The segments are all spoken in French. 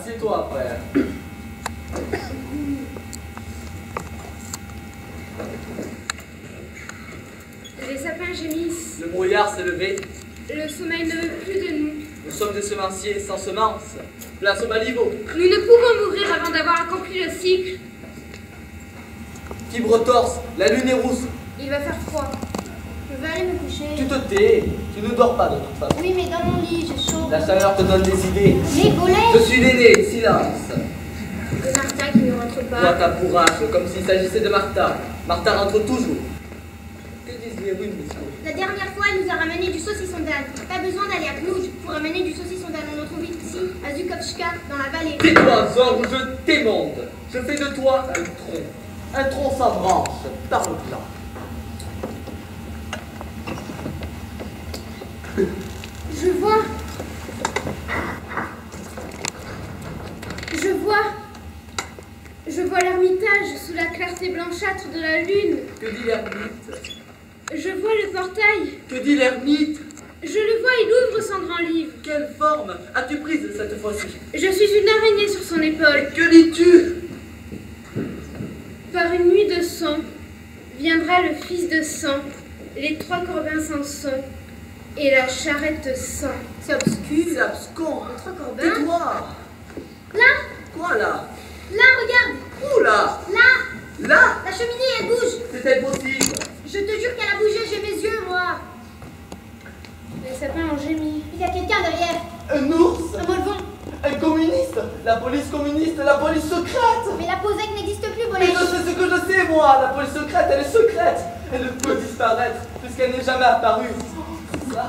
Assieds-toi, frère. Les sapins gémissent. Le brouillard s'est levé. Le sommeil ne veut plus de nous. Nous sommes des semenciers sans semences. Place au baliveau. Nous ne pouvons mourir avant d'avoir accompli le cycle. Fibre torse, la lune est rousse. Il va faire froid. Je vais aller me coucher. Tu te tais. Tu ne dors pas de toute façon. Oui, mais dans mon lit, je chauffe. La chaleur te donne des idées. Mais Bolèche. Je suis l'aîné, silence. De Martha qui ne rentre Toi, pas. ta bourrache, comme s'il s'agissait de Martha. Martha rentre toujours. Que disent les ruines, messieurs? La dernière fois, elle nous a ramené du saucisson d'âne. Pas besoin d'aller à Cluj pour ramener du saucisson d'âne. On en trouve ici, à Zukovska, dans la vallée. Tais-toi, Zor, ou je t'émonde. Je fais de toi un tronc. Un tronc sans branche. Parle bien. Je vois. Je vois l'ermitage sous la clarté blanchâtre de la lune. Que dit l'ermite? Je vois le portail. Que dit l'ermite? Je le vois, il ouvre son grand livre. Quelle forme as-tu prise cette fois-ci? Je suis une araignée sur son épaule. Que lis-tu? Par une nuit de sang viendra le fils de sang, les trois corbins sans son et la charrette sans. C'est obscur. C'est abscon. Trois corbins. Tais-toi. Là, Quoi là? là, regarde. Où là? Là, Là? la cheminée, elle bouge. C'est impossible. Je te jure qu'elle a bougé, j'ai mes yeux, moi. Les sapins ont gémi. Il y a quelqu'un derrière. Un ours? Un molvon. Un communiste? La police communiste? La police secrète? Mais la Posec n'existe plus, Mais Bolèche. je sais ce que je sais, moi. La police secrète, elle est secrète. Elle ne peut disparaître puisqu'elle n'est jamais apparue. C'est ça?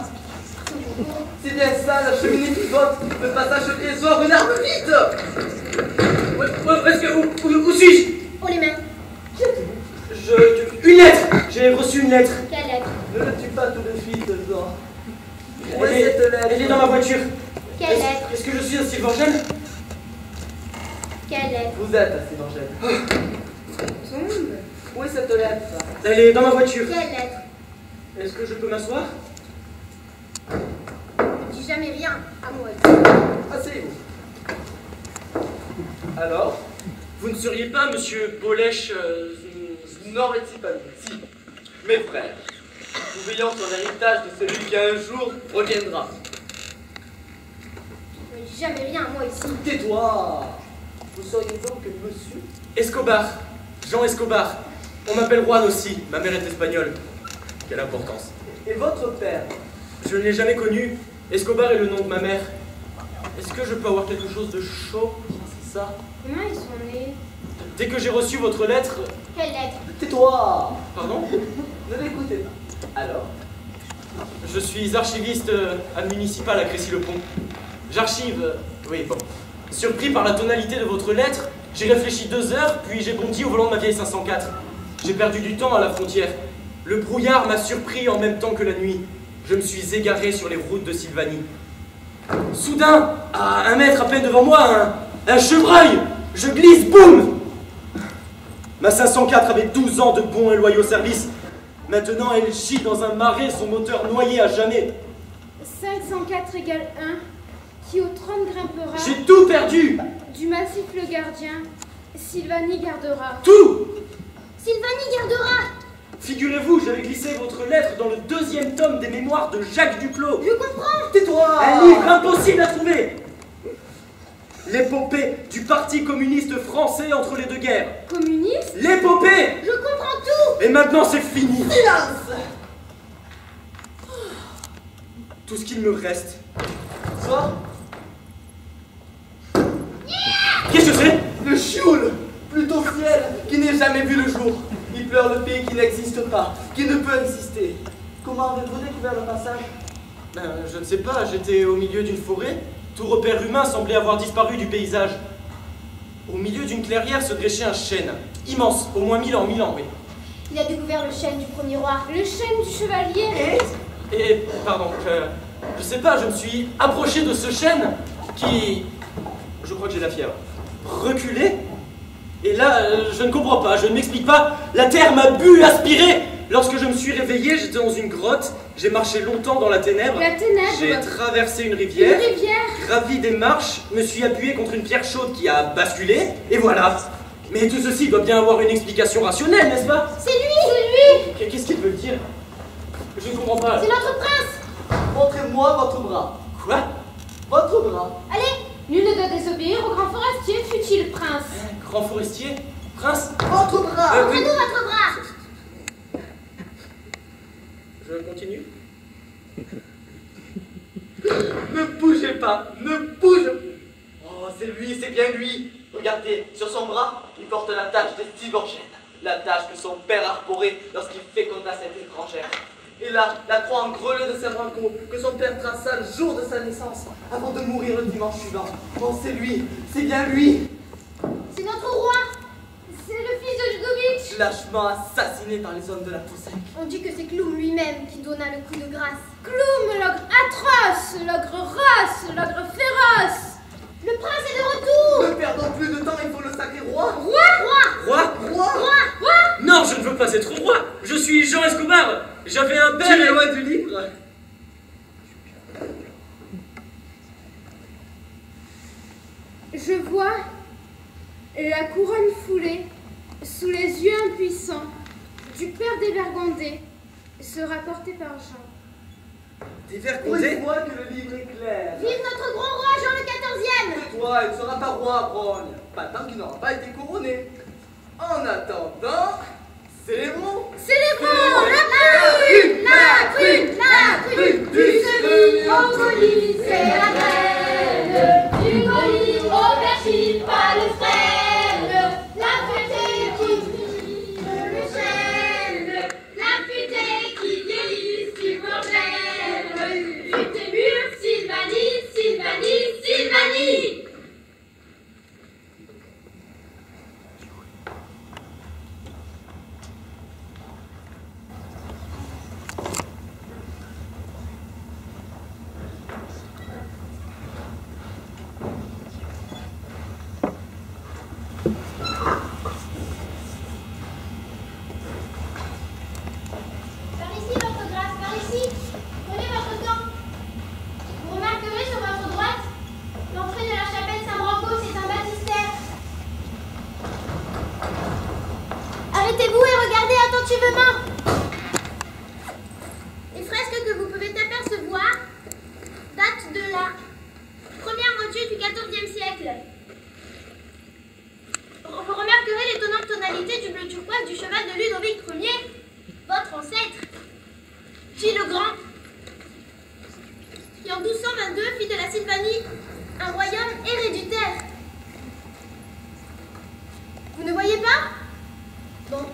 C'est bien ça, la cheminée pivote. Le passage trésor, une arme vite. Où suis-je? Oh, les mains. Une lettre. J'ai reçu une lettre. Quelle lettre? Ne le tue pas tout de suite, Zor. Où Elle est est, cette lettre? elle est dans ma voiture. Quelle lettre? Est-ce que je suis un Sylvangène? Quelle lettre? Vous êtes assez Angèle. Tombe. Où est cette lettre? Elle est dans ma voiture. Quelle lettre? Est-ce que je peux m'asseoir? Ne dis jamais rien à moi. Asseyez-vous. Alors? Vous ne seriez pas, monsieur Bolèche, Nord-Étipane. Si. Mes frères, nous veillons sur l'héritage de celui qui un jour reviendra. Ne dis jamais rien à moi ici. Tais-toi. Vous seriez donc monsieur? Escobar. Jean Escobar. On m'appelle Juan aussi. Ma mère est espagnole. Quelle importance. Et votre père? Je ne l'ai jamais connu. Escobar est le nom de ma mère. Est-ce que je peux avoir quelque chose de chaud? C'est ça? Comment ils sont nés? Dès que j'ai reçu votre lettre... Quelle lettre? Tais-toi. Pardon? Ne l'écoutez pas. Alors? Je suis archiviste municipal à Crécy-le-Pont. J'archive... oui, bon. Surpris par la tonalité de votre lettre, j'ai réfléchi 2 heures, puis j'ai bondi au volant de ma vieille 504. J'ai perdu du temps à la frontière. Le brouillard m'a surpris en même temps que la nuit. Je me suis égaré sur les routes de Sylvanie. Soudain, à 1 mètre à peine devant moi, un chevreuil! Je glisse, boum! Ma 504 avait 12 ans de bons et loyaux services. Maintenant, elle chie dans un marais, son moteur noyé à jamais. 504 égale 1, qui au 30 grimpera. J'ai tout perdu! Du massif le gardien, Sylvanie gardera. Tout! Sylvanie gardera. Figurez-vous, j'avais glissé votre lettre dans le 2e tome des mémoires de Jacques Duclos. Je comprends. Tais-toi. Un livre impossible à trouver! L'épopée du Parti communiste français entre les 2 guerres. Communiste? L'épopée! Je comprends tout. Et maintenant, c'est fini! Silence. Tout ce qu'il me reste. Zor? Qu'est-ce que c'est? Le chioul, plutôt ciel, qui n'est jamais vu le jour. Il pleure le pays qui n'existe pas, qui ne peut exister. Comment avez-vous découvert le passage? Je ne sais pas, j'étais au milieu d'une forêt. Tout repère humain semblait avoir disparu du paysage. Au milieu d'une clairière se dressait un chêne. Immense, au moins 1000 ans, oui. Il a découvert le chêne du premier roi. Le chêne du chevalier? Et, pardon, je sais pas, je me suis approché de ce chêne qui... Je crois que j'ai la fièvre. Reculé. Et là, je ne comprends pas, je ne m'explique pas. La terre m'a bu, aspiré. Lorsque je me suis réveillé, j'étais dans une grotte J'ai marché longtemps dans la ténèbre. La ténèbre. J'ai traversé une rivière. Une rivière. Gravi des marches, me suis appuyé contre une pierre chaude qui a basculé, et voilà. Mais tout ceci doit bien avoir une explication rationnelle, n'est-ce pas? C'est lui. Qu'est-ce qu'il veut dire? Je ne comprends pas. C'est notre prince. Montrez-moi votre bras. Quoi? Votre bras. Allez. Nul ne doit désobéir au grand forestier, fut-il prince. Grand forestier? Prince? Votre bras. Oui. Montrez-nous votre bras. Je continue? Ne bougez pas, ne bougez. Oh, c'est lui, c'est bien lui. Regardez, sur son bras, il porte la tache des Tiborgènes. La tache que son père arborait lorsqu'il féconda cette étrangère. Et là, la croix en grelot de Saint-Branco que son père traça le jour de sa naissance, avant de mourir le dimanche suivant. Oh, c'est lui, c'est bien lui. C'est notre roi. C'est le fils de Ludovic. Lâchement assassiné par les hommes de la Poussée. On dit que c'est Cloum lui-même qui donna le coup de grâce. Cloum, l'ogre atroce, l'ogre race, l'ogre féroce. Le prince est de retour. Ne perdons plus de temps, il faut le sacrer roi. Roi? Roi. Non, je ne veux pas être roi. Je suis Jean Escobar. J'avais un Tu père. es loin du livre. Je vois la couronne foulée sous les yeux impuissants du père des Vergondés se rapporter par Jean. Des vers On condés? voit que le livre est clair. Vive notre grand roi Jean le XIVe. Tais-toi, il ne sera pas roi à Brogne. Pas tant qu'il n'aura pas été couronné. En attendant, célébrons. Célébrons La prune du semis au colis, c'est la reine. Du colis au persil, pas le frêne. La fêtée qui brille le chêne. La fêtée qui guérit, Tiborgène. Fût mûre, Sylvanie, Sylvanie, Sylvanie. Par ici, votre grâce, par ici. Prenez votre temps. Vous remarquerez sur votre droite, l'entrée de la chapelle Saint-Branco, c'est un baptistère. Arrêtez-vous et regardez attentivement. Les fresques que vous pouvez apercevoir datent de la première moitié du XIVe siècle. Vous remarquerez l'étonnante tonalité du bleu turquoise du cheval de Ludovic Ier, votre ancêtre, Gilles le Grand, qui en 1222 fit de la Sylvanie un royaume héréditaire. Vous ne voyez pas? Bon.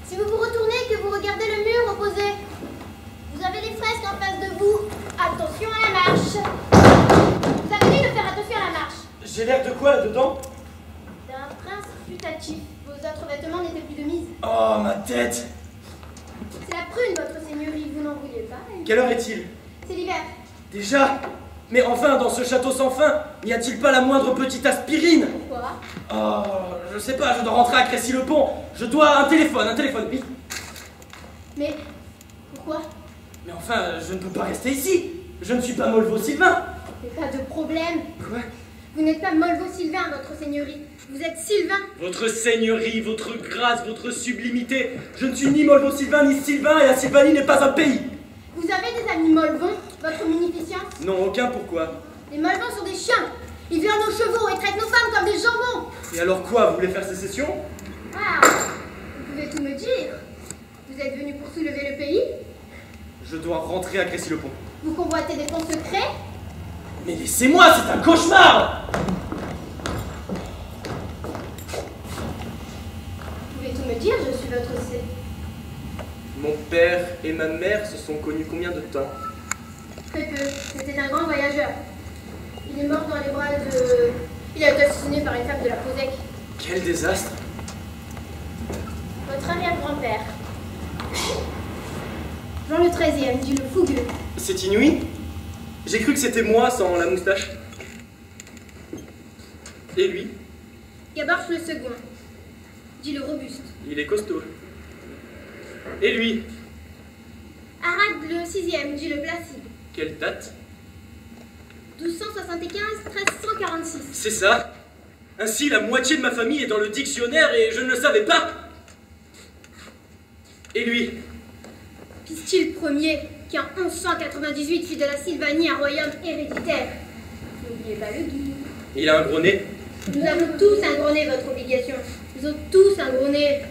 Si vous vous retournez et que vous regardez le mur opposé, vous avez les fresques en face de vous. Attention à la marche. Vous avez dit de faire attention à la marche. J'ai l'air de quoi dedans? D'un prince putatif. Vos autres vêtements n'étaient plus de mise. Oh, ma tête! C'est la prune, votre seigneurie, vous n'en vouliez pas. Quelle heure est-il? C'est l'hiver. Déjà? Mais enfin, dans ce château sans fin, n'y a-t-il pas la moindre petite aspirine? Pourquoi? Oh, je sais pas, je dois rentrer à Crécy-le-Pont. Je dois un téléphone, vite. Mais pourquoi? Mais enfin, je ne peux pas rester ici. Je ne suis pas Molvo-Sylvain. Mais pas de problème. Quoi? Vous n'êtes pas Molvo-Sylvain, votre seigneurie. Vous êtes Sylvain. Votre seigneurie, votre grâce, votre sublimité. Je ne suis ni Molvo-Sylvain ni Sylvain et la Sylvanie n'est pas un pays. Vous avez des amis Molvons, votre munificence? Non, aucun, pourquoi? Les Molvons sont des chiens. Ils violent nos chevaux et traitent nos femmes comme des jambons. Et alors quoi, vous voulez faire sécession? Ah, vous pouvez tout me dire. Vous êtes venu pour soulever le pays? Je dois rentrer à Crécy-le-Pont. Vous convoitez des fonds secrets? Mais laissez-moi, c'est un cauchemar! Vous pouvez tout me dire, je suis votre C. Mon père et ma mère se sont connus combien de temps? Très peu. C'était un grand voyageur. Il est mort dans les bras de... Il a été assassiné par une femme de la Posec. Quel désastre! Votre arrière-grand-père. Jean le XIIIe, dit le fougueux. C'est inouï? J'ai cru que c'était moi sans la moustache. Et lui? Gabarche le second, dit le robuste. Il est costaud. Et lui? Arad le 6e, dit le Placide. Quelle date? 1275-1346. C'est ça. Ainsi, la moitié de ma famille est dans le dictionnaire et je ne le savais pas. Et lui? Pistil Ier, qui en 1198 fit de la Sylvanie un royaume héréditaire. N'oubliez pas le guide. Il a un gros nez. Nous avons tous un gros nez, votre obligation. Nous avons tous un gros nez.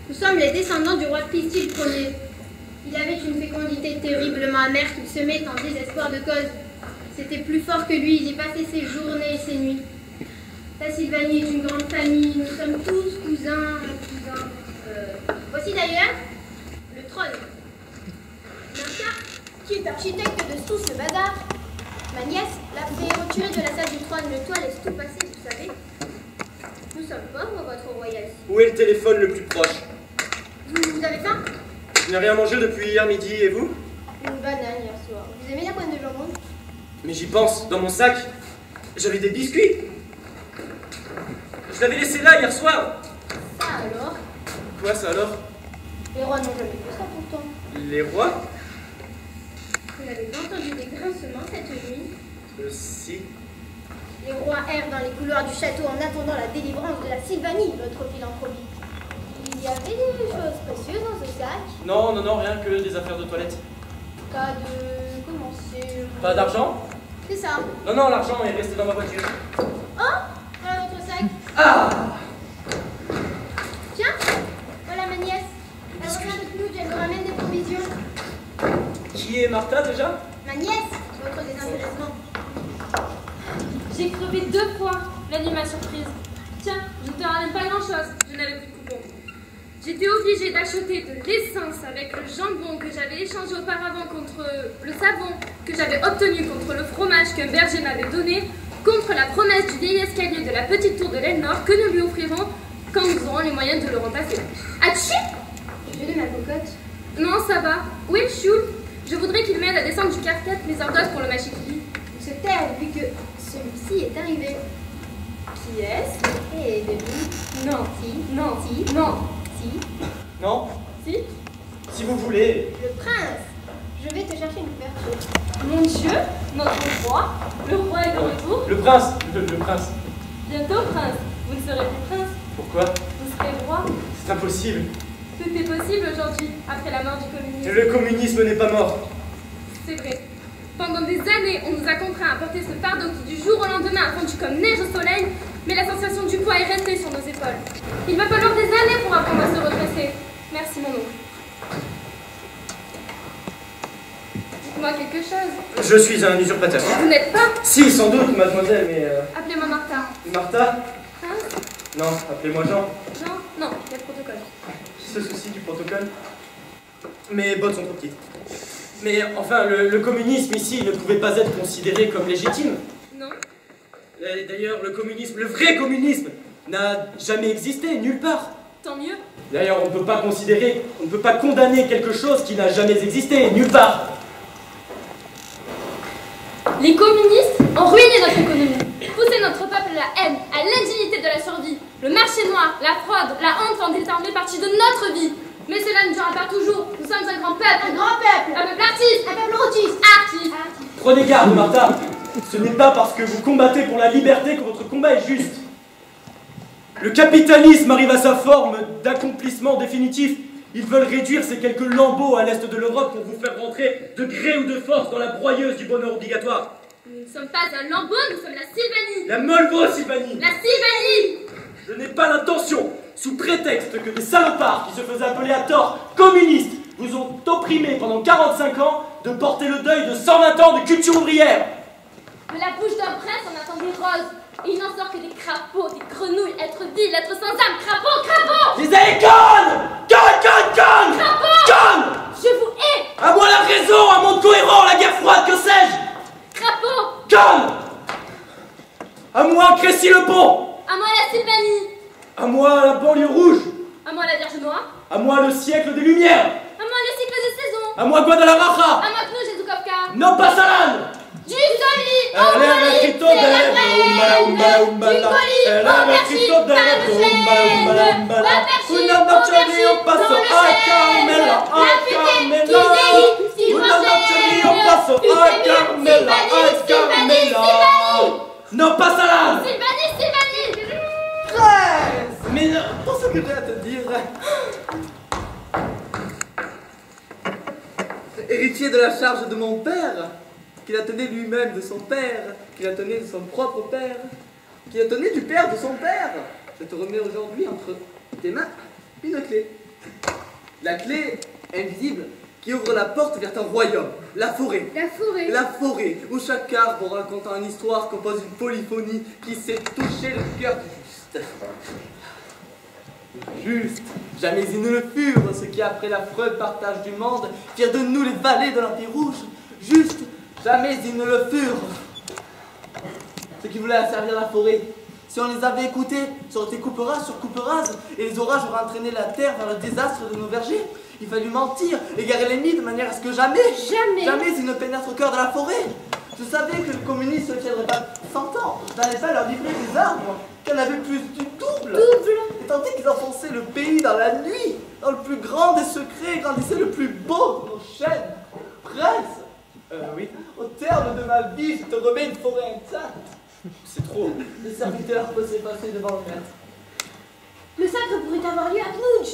Nous sommes les descendants du roi Pistil Ier. Il avait une fécondité terriblement amère qu'il semait en désespoir de cause. C'était plus fort que lui, il y passait ses journées et ses nuits. La Sylvanie est une grande famille, nous sommes tous cousins. Voici d'ailleurs le trône. Martha, Qui est architecte de tout ce bazar? Ma nièce l'a fait retirer de la salle du trône. Le toit laisse tout passer, vous savez. Nous sommes pauvres, votre royauté. Où est le téléphone le plus proche? Vous avez faim? Je n'ai rien mangé depuis hier midi, et vous? Une banane hier soir. Vous aimez la pointe de jambon? Mais j'y pense, dans mon sac, j'avais des biscuits. Je l'avais laissé là hier soir. Ça alors? Quoi ça alors? Les rois n'ont jamais fait ça pourtant. Les rois? vous n'avez pas entendu des grincements cette nuit? Si. Les rois errent dans les couloirs du château en attendant la délivrance de la Sylvanie, votre philanthropie. Il y avait des choses précieuses dans ce sac. Non, non, non, rien que des affaires de toilette. Pas de... comment c'est... Pas d'argent? C'est ça. Non, non, l'argent est resté dans ma voiture. Oh, voilà votre sac. Ah! Tiens, voilà ma nièce. Elle revient avec nous, elle nous ramène des provisions. Qui est Martha déjà? Ma nièce, votre désintéressement. J'ai crevé 2 fois la nuit, ma surprise. Tiens, je ne te ramène pas grand-chose, je n'avais plus de coupon. J'étais obligée d'acheter de l'essence avec le jambon que j'avais échangé auparavant contre le savon que j'avais obtenu contre le fromage qu'un berger m'avait donné, contre la promesse du vieil escalier de la petite tour de l'aile nord que nous lui offrirons quand nous aurons les moyens de le remplacer. Atchi! Je vais ma cocotte. Non, ça va. Où est le chou? Je voudrais qu'il m'aide à descendre du carquette mes ordosses pour le machiculi. Se taire vu que celui-ci est arrivé. Qui est-ce? Et devine. Non. Si. Non. Si. Non. Si. Non? Si? Si vous voulez. Le prince. Je vais te chercher une couverture. Mon Dieu, notre roi. Le roi est de retour. Le prince. Le prince. Bientôt, prince. Vous ne serez plus prince. Pourquoi? Vous serez roi. C'est impossible. Tout est possible aujourd'hui, après la mort du communisme. Le communisme n'est pas mort. C'est vrai. Pendant des années, on nous a contraints à porter ce fardeau qui, du jour au lendemain, a fondu comme neige au soleil, mais la sensation du poids est restée sur nos épaules. Il va falloir des années pour apprendre à se redresser. Merci, mon oncle. Dites-moi quelque chose. Je suis un usurpateur. Vous n'êtes pas... Si, sans doute, mademoiselle, mais... Appelez-moi Martha. Martha? Hein? Non, appelez-moi Jean. Jean? Non, il y a le protocole. Ce souci du protocole. Mes bottes sont trop petites. Mais enfin, le communisme ici ne pouvait pas être considéré comme légitime. Non. D'ailleurs, le communisme, le vrai communisme, n'a jamais existé, nulle part. Tant mieux. D'ailleurs, on ne peut pas considérer, on ne peut pas condamner quelque chose qui n'a jamais existé, nulle part. Les communistes ont ruiné notre économie, poussé notre peuple à la haine, à l'indignité de la survie. Le marché noir, la fraude, la honte font désormais partie de notre vie. Mais cela ne durera pas toujours. Nous sommes un grand peuple. Un grand peuple. Un peuple artiste. Un peuple autiste. Artiste. Prenez garde, Martha. Ce n'est pas parce que vous combattez pour la liberté que votre combat est juste. Le capitalisme arrive à sa forme d'accomplissement définitif. Ils veulent réduire ces quelques lambeaux à l'est de l'Europe pour vous faire rentrer de gré ou de force dans la broyeuse du bonheur obligatoire. Nous ne sommes pas un lambeau, nous sommes la Sylvanie. La Molvo Sylvanie. La Sylvanie. Je n'ai pas l'intention, sous prétexte que des salopards qui se faisaient appeler à tort communistes vous ont opprimé pendant 45 ans, de porter le deuil de 120 ans de culture ouvrière. De la bouche d'un prince, on attend des roses. Et il n'en sort que des crapauds, des grenouilles, êtres vils, êtres sans âme. Crapauds, crapauds. Les allez connes! Connes! Crapauds. Connes! Je vous hais. À moi la raison, un monde cohérent, la guerre froide, que sais-je? Crapauds. Connes! À moi Crécy-le-Pont! À moi la Sylvanie. À moi la banlieue rouge! À moi la Vierge Noire. À moi le siècle des Lumières! À moi le cycle de saison. À moi Guadalajara! À moi Knouj et Zoukovka. No Pasalan! Du colis Elle est envoyé, maquito c'est de la reine. Du colis Elle est maquito de Va percher Una noche rio paso a Carmela, a Carmela. Una noche rio paso a Carmela, a Carmela. Non, pas ça là. Sylvanie Prince! Mais pour ce que j'ai à te dire... Héritier de la charge de mon père, qu'il a tenu lui-même de son père, qu'il a tenu de son propre père, qu'il a tenu du père de son père, je te remets aujourd'hui entre tes mains une clé. La clé invisible qui ouvre la porte vers ton royaume, la forêt. La forêt. La forêt, où chaque arbre racontant une histoire compose une polyphonie qui sait toucher le cœur du juste. Juste, jamais ils ne le furent, ceux qui après l'affreux partage du monde firent de nous les valets de l'Empire Rouge. Juste, jamais ils ne le furent, ceux qui voulaient asservir la forêt. Si on les avait écoutés, ça aurait été coupe rase sur coupe rase, et les orages auraient entraîné la terre vers le désastre de nos vergers. Il fallut mentir, égarer l'ennemi de manière à ce que jamais ils ne pénètrent au cœur de la forêt. Je savais que le communiste ne tiendrait pas 100 ans, je n'allais pas leur livrer des arbres, qu'il y en avait plus du double. Et tandis qu'ils enfonçaient le pays dans la nuit, dans le plus grand des secrets, grandissaient le plus beau de nos chaînes. Prince, Oui, au terme de ma vie, je te remets une forêt intacte. c'est trop. Le serviteur peut s'effacer devant le maître. Le sacre pourrait avoir lieu à Knouj.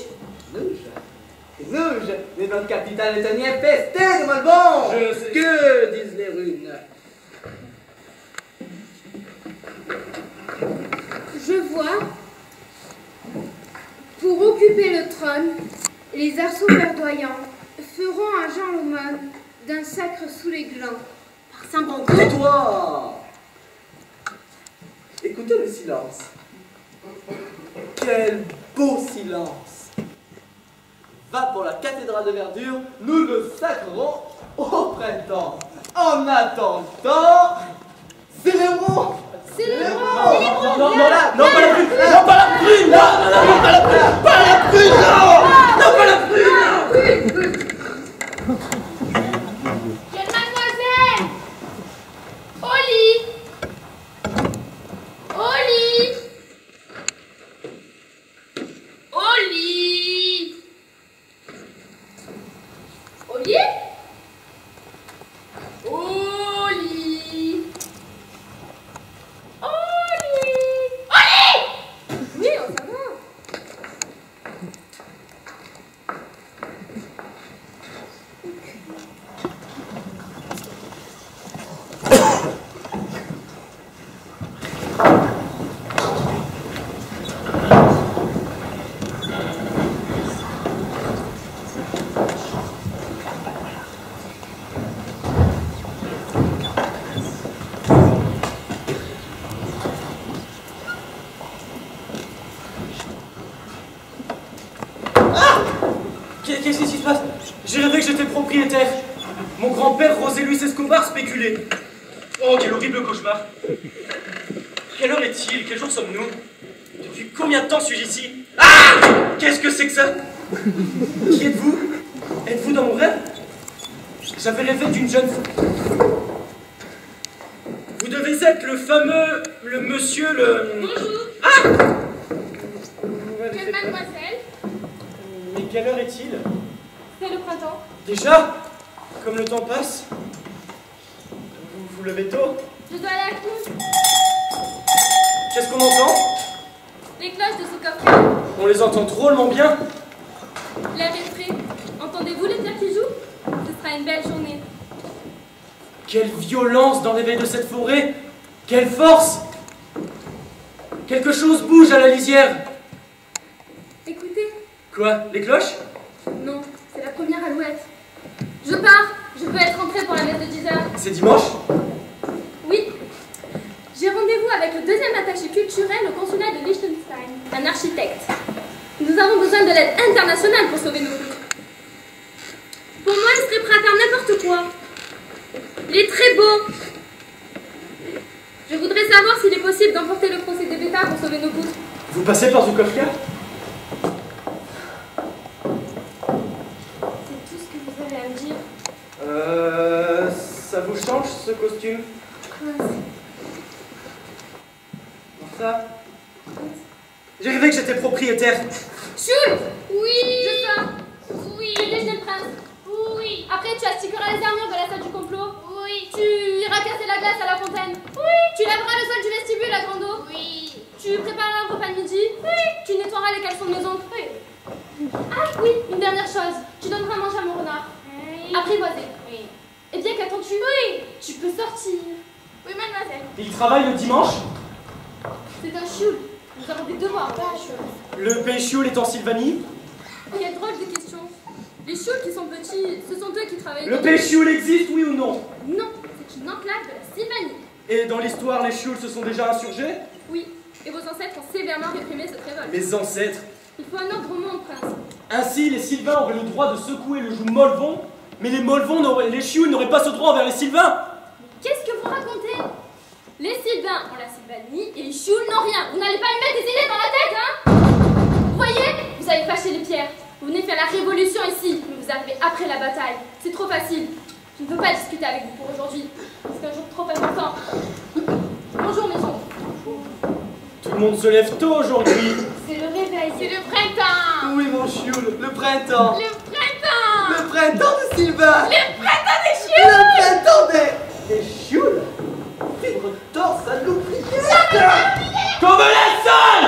Nouge, mais notre capitale est un infesté de Malbon. Je sais. Que disent les runes? Je vois, pour occuper le trône, les arceaux verdoyants feront à Jean l'aumône d'un sacre sous les glands. Par Saint-Banco. Tais-toi! Écoutez le silence. Quel beau silence! Va pour la cathédrale de verdure, nous le sacrerons au printemps. En attendant, célébrons! Non, pas la prune. Non, pas la prune. Non, pas la prune. Pas la prune, non, pas la prune. Jeune mademoiselle! Au lit! Au lit! Au lit! Au lit? Au lit! Au lit! Au lit! Oui, on s'en va. Qu'est-ce qui se passe? J'ai rêvé que j'étais propriétaire. Mon grand-père, José Luis Escobar, spéculait. Oh, quel horrible cauchemar. Quelle heure est-il? Quel jour sommes-nous? Depuis combien de temps suis-je ici? Ah! Qu'est-ce que c'est que ça? Qui êtes-vous? Êtes-vous dans mon rêve? J'avais rêvé d'une jeune femme. Vous devez être le fameux... le monsieur, le... Bonjour, Ah! jeune mademoiselle. Mais quelle heure est-il? C'est le printemps. Déjà? Comme le temps passe? Vous vous levez tôt? Je dois aller à Cluj. Qu'est-ce qu'on entend? Les cloches de ce coffret. On les entend drôlement bien. L'air est frais. Entendez-vous les pierres qui jouent? Ce sera une belle journée. Quelle violence dans l'éveil de cette forêt! Quelle force! Quelque chose bouge à la lisière. Écoutez. Quoi? Les cloches? Non, c'est la première alouette. Je pars. Je veux être rentrée pour la messe de 10h. C'est dimanche? Oui. J'ai rendez-vous avec le deuxième attaché culturel au consulat de Liechtenstein, un architecte. Nous avons besoin de l'aide internationale pour sauver nos routes. Pour moi, il serait prêt à faire n'importe quoi. Il est très beau. Je voudrais savoir s'il est possible d'emporter le procédé bêta pour sauver nos routes. Vous passez par Zukovka? C'est tout ce que vous avez à me dire. Ça vous change étrange ce costume. Martha, j'ai rêvé que j'étais propriétaire. Schultz! Oui. Je sors. Oui. Tu déjeunes le prince. Oui. Après, tu astiqueras les armures de la salle du complot. Oui. Tu iras casser la glace à la fontaine. Oui. Tu laveras le sol du vestibule à Grande Eau. Oui. Tu prépareras un repas de midi. Oui. Tu nettoieras les caleçons de mes oncles. Oui. Ah oui, une dernière chose. Tu donneras à manger à mon renard. Oui. Apprivoisé. Oui. Eh bien, qu'attends-tu? Oui. Tu peux sortir. Oui, mademoiselle. Il travaille le dimanche. C'est un chioul. Nous avons des devoirs. Le péchioul est en Sylvanie. Quelle drôle de question. Les chiols qui sont petits, ce sont eux qui travaillent. Le péchioul existe, oui ou non? Non, c'est une enclave de la Sylvanie. Et dans l'histoire, les chiols se sont déjà insurgés? Oui, et vos ancêtres ont sévèrement réprimé cette révolte. Mes ancêtres. Il faut un ordre au monde, prince. Ainsi, les Sylvains auraient le droit de secouer le joug Molvon, mais les chiols n'auraient pas ce droit envers les Sylvains. Qu'est-ce que vous racontez? Les Sylvains ont la Sylvanie et les chiols n'ont rien. Vous n'allez pas me mettre des idées dans la tête, hein? Vous voyez? Vous avez fâché les pierres. Vous venez faire la révolution ici, mais vous arrivez après la bataille. C'est trop facile. Je ne veux pas discuter avec vous pour aujourd'hui. C'est un jour trop important. Bonjour, mes oncles. Tout le monde se lève tôt aujourd'hui. C'est le réveil. C'est le printemps. Oui, mon chioul, le printemps. Le printemps. Le printemps de Sylvain. Le printemps des chiots. Le printemps des chioul. Fibre torse à l'oubliette. Qu'on me laisse seul!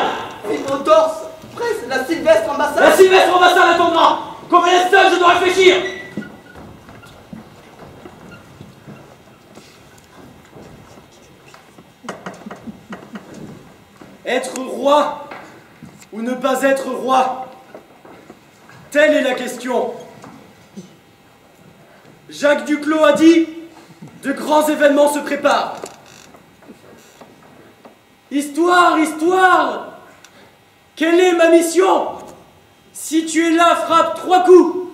Fibre torse. Presque la Sylvestre ambassade. La Sylvestre ambassade attendra! Qu'on me laisse seul, je dois réfléchir! Être roi ou ne pas être roi? Telle est la question. Jacques Duclos a dit: de grands événements se préparent. Histoire, histoire! Quelle est ma mission? Si tu es là, frappe 3 coups.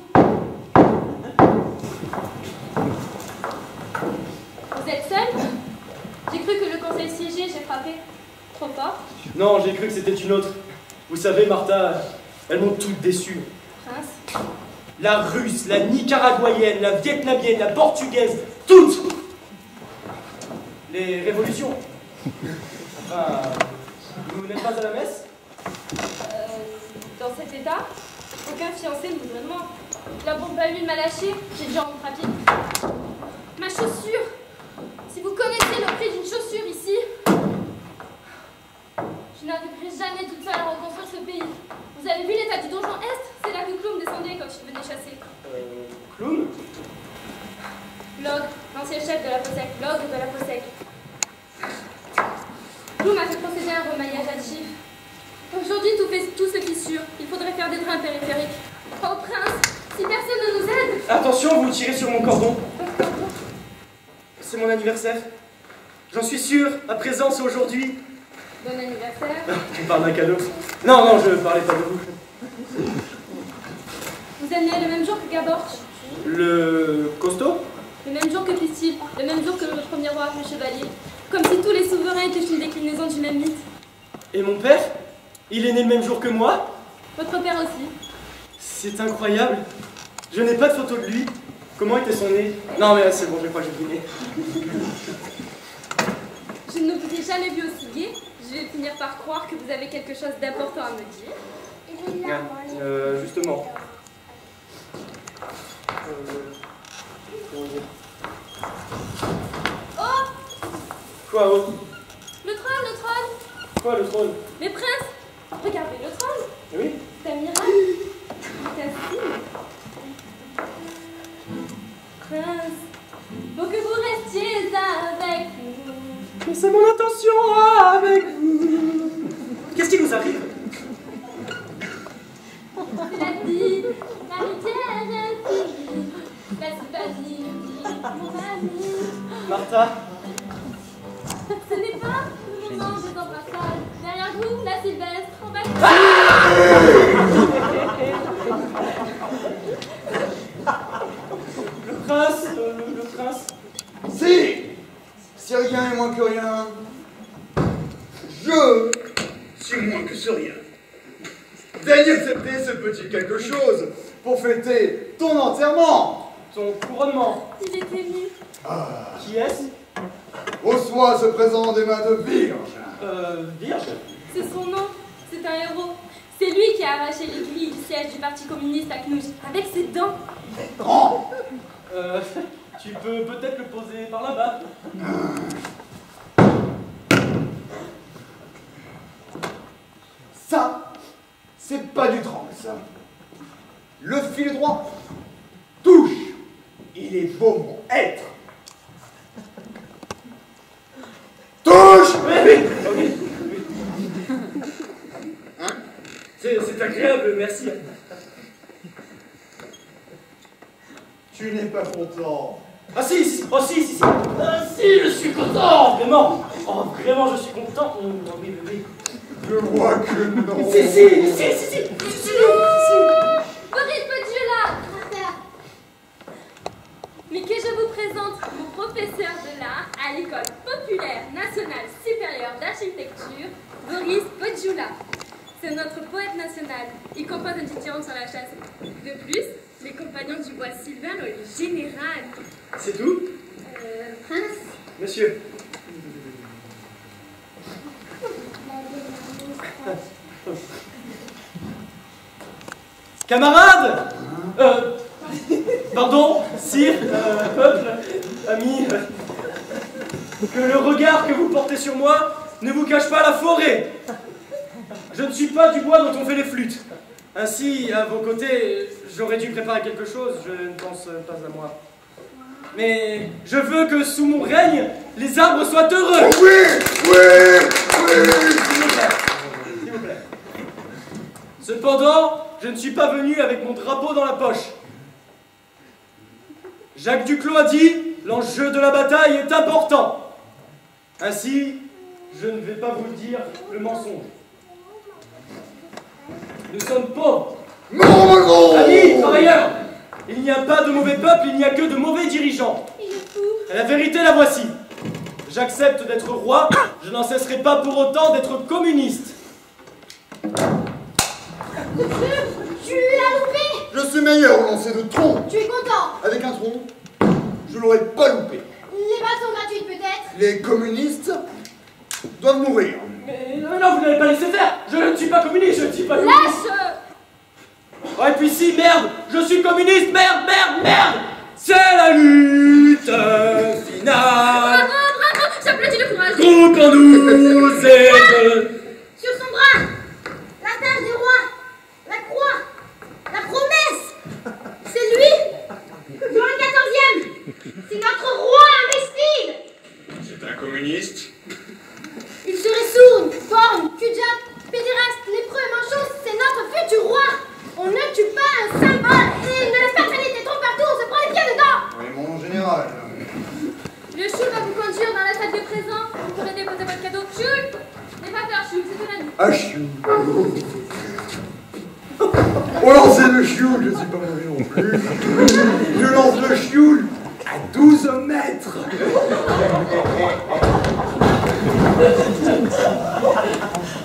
Vous êtes seul? J'ai cru que le conseil siégeait, j'ai frappé. Trop fort. Non, j'ai cru que c'était une autre. Vous savez, Martha, elles m'ont toutes déçu. Prince. La russe, la nicaraguayenne, la vietnamienne, la portugaise, toutes. Les révolutions. Enfin, vous n'êtes pas à la messe? Dans cet état, aucun fiancé ne voudrait de moi. La bombe à huile m'a lâché, j'ai dû en montre à pied. Ma chaussure! Si vous connaissez le prix d'une chaussure ici, je n'arriverai jamais toute seule à reconstruire ce pays. Vous avez vu l'état du donjon Est? C'est là que Cloum descendait quand il venait chasser. Cloum? Log, l'ancien chef de la Possèque, l'ogre de la Possèque. Cloum a fait procéder à un remaillage à chiffres. Aujourd'hui, tout se fissure. Il faudrait faire des drains périphériques. Oh, prince, si personne ne nous aide... Attention, vous tirez sur mon cordon. C'est mon anniversaire. J'en suis sûr, à présent, c'est aujourd'hui. Bon anniversaire. Tu parles d'un cadeau. Non, non, je parlais pas de vous. Vous êtes né le même jour que Gaborch, Le costaud? le même jour que Pistil, le même jour que le premier roi, le chevalier. Comme si tous les souverains étaient une déclinaison du même mythe. Et mon père? Il est né le même jour que moi? Votre père aussi. C'est incroyable. Je n'ai pas de photo de lui. Comment était son nez? Non mais c'est bon, je crois que j'ai deviné. Je ne vous ai jamais vu aussi gai. Je vais finir par croire que vous avez quelque chose d'important à me dire. Justement. Oh! Quoi, oh? Le trône, le trône! Quoi, le trône? Mais prince, regardez le trône! Oui? C'est un miracle! C'est un signe! Prince, faut que vous restiez avec nous. Mais c'est mon intention avec vous. Qu'est-ce qui nous arrive? C'est la vie, la rivière infinie, la Sylvanie, mon ami. Martha? Ce n'est pas le moment des embrassades. Derrière vous, la Sylvestre, en bas. Le prince? Le prince? Si rien est moins que rien, je suis moins que ce rien. Daigne accepter ce petit quelque chose pour fêter ton enterrement. ton couronnement. Il est ému. Qui est-ce? Reçois ce présent des mains de Vierge. Vierge? C'est son nom. C'est un héros. C'est lui qui a arraché l'aiguille du siège du Parti communiste à Knouch, avec ses dents. Grand. Tu peux peut-être le poser par là-bas. Ça, c'est pas du tranc, ça. Le fil droit. Touche. Il est beau, mon être. Touche. Oui. Hein? C'est agréable, merci. Tu n'es pas content. Ah si. Ah si, je suis content. Vraiment. Oh, vraiment, je suis content. Oui. Je vois que non. Si. Boris Podjula. Mais que je vous présente mon professeur de l'art à l'école populaire nationale supérieure d'architecture, Boris Podjula. C'est notre poète national. Il compose un dithyrambe sur la chasse. De plus, les compagnons du bois Sylvain l'ont eu général. C'est tout? Prince. Monsieur. Camarades! Pardon, sire, peuple, amis, que le regard que vous portez sur moi ne vous cache pas la forêt. Je ne suis pas du bois dont on fait les flûtes. Ainsi, à vos côtés, j'aurais dû préparer quelque chose, je ne pense pas à moi. Mais je veux que sous mon règne, les arbres soient heureux. Oui. S'il vous plaît. Cependant, je ne suis pas venu avec mon drapeau dans la poche. Jacques Duclos a dit, l'enjeu de la bataille est important. Ainsi, je ne vais pas vous dire le mensonge. Nous sommes pauvres. Non. Amis, travailleurs, il n'y a pas de mauvais peuple, il n'y a que de mauvais dirigeants. Il est fou. Et la vérité, la voici. J'accepte d'être roi, je n'en cesserai pas pour autant d'être communiste. Tu l'as loupé. Je suis meilleur au lancer de tronc. Tu es content. Avec un tronc, je l'aurais pas loupé. Les balles sont gratuites peut-être. Les communistes doivent mourir. Mais non, vous n'allez pas laisser faire. Je ne suis pas communiste, je ne suis pas communiste. Lâche. Oh, et puis si, merde, je suis communiste, merde. C'est la lutte finale. Bravo, j'applaudis le courage. Groupons-nous et Sur son bras, la tâche du roi, la croix, la promesse. C'est lui. Dans le 14e. C'est notre roi imbécile. C'est un communiste. Il serait sourd, borgne, cul-de-jatte, pédéraste, lépreux, manchot, c'est notre futur roi. On ne tue pas un symbole et ne laisse pas traîner des troncs partout, on se prend les pieds dedans. Oui, mon général. Le Choul va vous conduire dans la salle des présents. Vous pourrez déposer votre cadeau. Choul, n'aie pas peur, Choul, c'est ton ami. Ah, chioul. Oh, lancer le chioul, je suis pas mauvais non plus. Je lance le chioul à 12 mètres.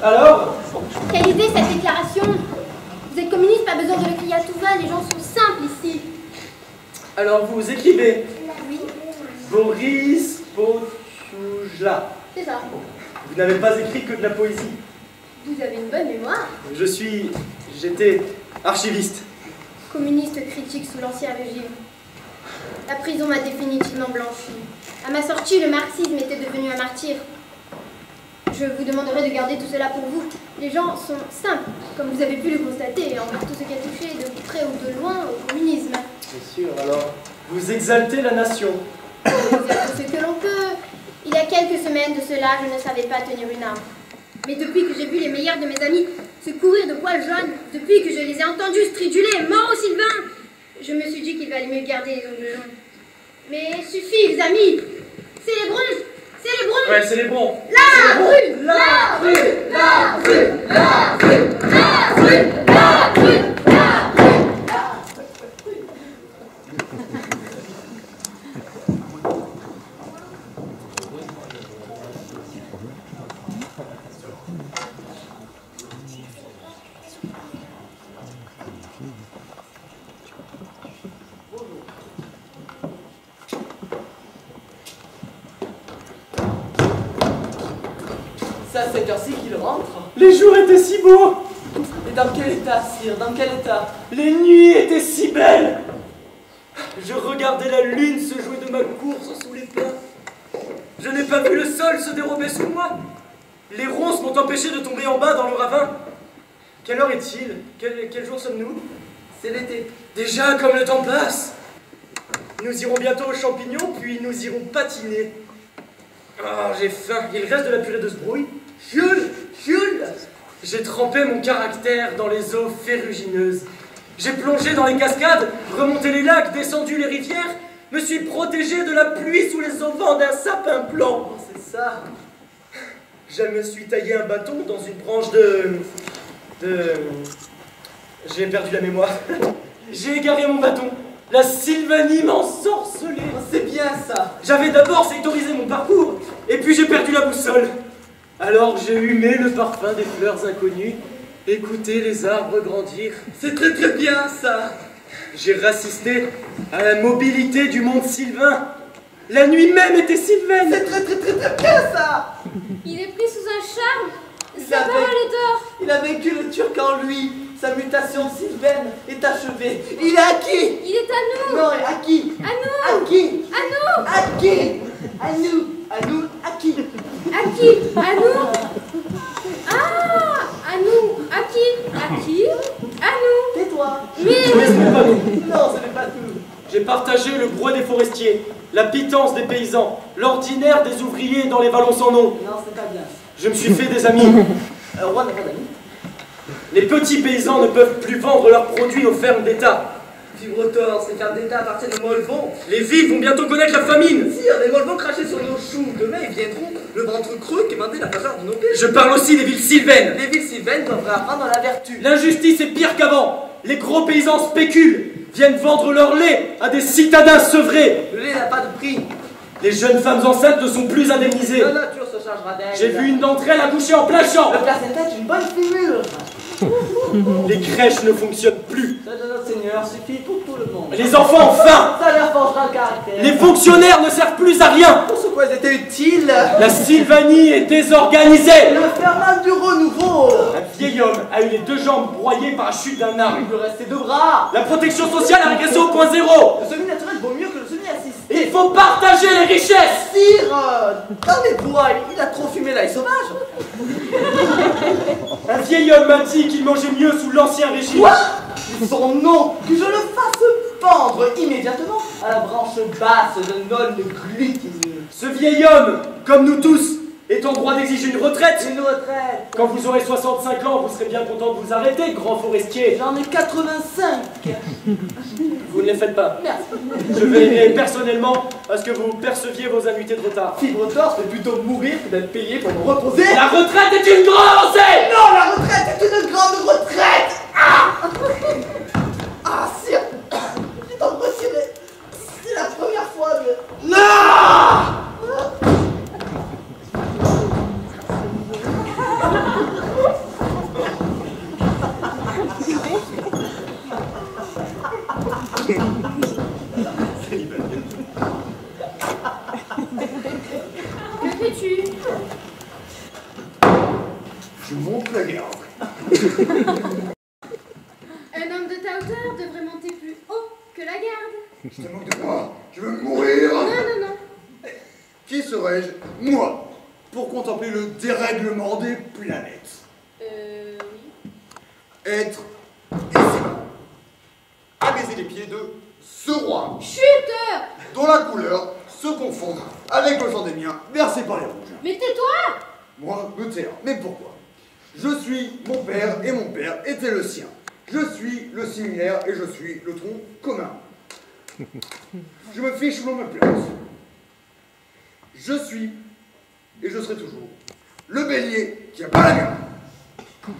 alors, Quelle idée cette déclaration. Vous êtes communiste, pas besoin de le crier à tout va, les gens sont simples ici. alors vous écrivez Oui, Boris Podjula. c'est ça. Vous n'avez pas écrit que de la poésie. Vous avez une bonne mémoire. J'étais archiviste. Communiste critique sous l'Ancien Régime. La prison m'a définitivement blanchi. À ma sortie, le marxisme était devenu un martyr. Je vous demanderai de garder tout cela pour vous. Les gens sont simples, comme vous avez pu le constater, envers tout ce qui a touché de près ou de loin au communisme. C'est sûr, alors, vous exaltez la nation. On exerce ce que l'on peut. Il y a quelques semaines de cela, je ne savais pas tenir une arme. Mais depuis que j'ai vu les meilleurs de mes amis se couvrir de poils jaunes, depuis que je les ai entendus striduler « Mort au Sylvain !», je me suis dit qu'il valait mieux garder les ongles jaunes. Mais suffit, les amis. Célébrons. Ouais, c'est les bons. La rue, la rue, la rue, la rue, la rue, la rue, la rue. cette heure-ci qu'il rentre. Les jours étaient si beaux. Et dans quel état, sire? Dans quel état? Les nuits étaient si belles. Je regardais la lune se jouer de ma course sous les pins. Je n'ai pas vu le sol se dérober sous moi. Les ronces m'ont empêché de tomber en bas dans le ravin. Quelle heure est-il? Quel jour sommes-nous? C'est l'été. Déjà, comme le temps passe. Nous irons bientôt aux champignons, puis nous irons patiner. Oh, j'ai faim. Il reste de la purée de sbrouille. Jules! J'ai trempé mon caractère dans les eaux ferrugineuses. J'ai plongé dans les cascades, remonté les lacs, descendu les rivières, me suis protégé de la pluie sous les auvents d'un sapin blanc. Oh, c'est ça. Je me suis taillé un bâton dans une branche de... J'ai perdu la mémoire. J'ai égaré mon bâton. La Sylvanie m'a ensorcelé. Oh, c'est bien ça. J'avais d'abord sectorisé mon parcours, et puis j'ai perdu la boussole. Alors j'ai humé le parfum des fleurs inconnues, écouté les arbres grandir. C'est très très bien ça. J'ai rassisté à la mobilité du monde sylvain. La nuit même était sylvaine. C'est très très très très bien ça. Il est pris sous un charme. Il Sa a parole vaincu- est d'or. Il a vaincu le turc en lui. Sa mutation sylvaine est achevée. Il est acquis. Il est à nous. Non, acquis. À nous. Acquis. À nous. Acquis. À nous. À nous. Acquis. À qui? À nous. Ah, à nous. À qui? À qui? À nous. Tais-toi. Mais Mais ce n'est pas tout. Non, ce n'est pas tout. J'ai partagé le brouet des forestiers, la pitance des paysans, l'ordinaire des ouvriers dans les vallons sans nom. Non, c'est pas bien. Je me suis fait des amis. Roi n'a pas d'amis. Les petits paysans ne peuvent plus vendre leurs produits aux fermes d'État. Fibrotor, ces fermes d'État appartiennent aux Molvons. Les villes vont bientôt connaître la famine. Sire, les Molvons crachaient sur nos choux. Demain, ils viendront, le ventre creux, quémander la faveur de nos pays. Je parle aussi des villes sylvaines. Les villes sylvaines doivent réapprendre la vertu. L'injustice est pire qu'avant. Les gros paysans spéculent, viennent vendre leur lait à des citadins sevrés. Le lait n'a pas de prix. Les jeunes femmes enceintes ne sont plus indemnisées. La nature se chargera d'elle. J'ai vu une d'entre elles accoucher en plein champ. Le placenta est une bonne figure. Les crèches ne fonctionnent plus. Ça de notre Seigneur suffit pour tout le monde. Les enfants ont faim. Ça leur forgera le caractère. Les fonctionnaires ne servent plus à rien. Pour ce quoi ils étaient utiles. La Sylvanie est désorganisée. Le ferment du renouveau. Un vieil homme a eu les deux jambes broyées par la chute d'un arbre. Il lui restait deux bras. La protection sociale a régressé au point zéro. Le semi-naturel vaut mieux que le semi-assisté. Il faut partager les richesses. Sire, dans les bois, il a trop fumé l'ail sauvage. Un vieil homme m'a dit qu'il mangeait mieux sous l'ancien régime. Quoi? Son nom, que je le fasse pendre immédiatement à la branche basse d'un aulne glutineux. Ce vieil homme, comme nous tous, est en droit d'exiger une retraite. Une retraite. Quand vous aurez 65 ans, vous serez bien content de vous arrêter, grand forestier. J'en ai 85. Vous ne les faites pas. Merci. Je veillerai personnellement à ce que vous perceviez vos annuités de retard. Fibrotor fait plutôt mourir que d'être payé pour me reposer. La retraite est une grande avancée. Non, la retraite est une grande retraite. Ah, ah, sire, j'ai tant de retirer. C'est la première fois de... Non. que fais-tu? Je monte la garde. Un homme de ta hauteur devrait monter plus haut que la garde. Je te moque de moi. Je veux mourir. Non, non, non. Qui serais-je, moi, pour contempler le dérèglement des planètes? Oui. Être ici-bas, à baiser les pieds de ce roi, Chut! dont la couleur se confond avec le sang des miens versé par les rouges. Mais tais-toi! Moi, me taire. Mais pourquoi? Je suis mon père et mon père était le sien. Je suis le similaire et je suis le tronc commun. Je me fiche où l'on me place. Je suis, et je serai toujours, le bélier qui a pas la gueule.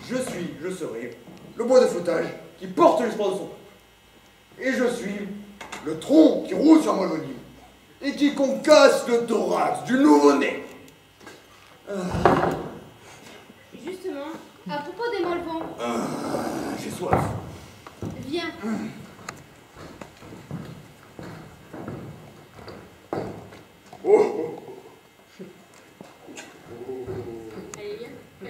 Je serai le bois de flottage qui porte l'espoir de son peuple. Et je suis le tronc qui roule sur Molvenie et qui concasse le thorax du nouveau-né. Justement, à propos des Molvons, J'ai soif. viens. Oh, oh, Allez, viens.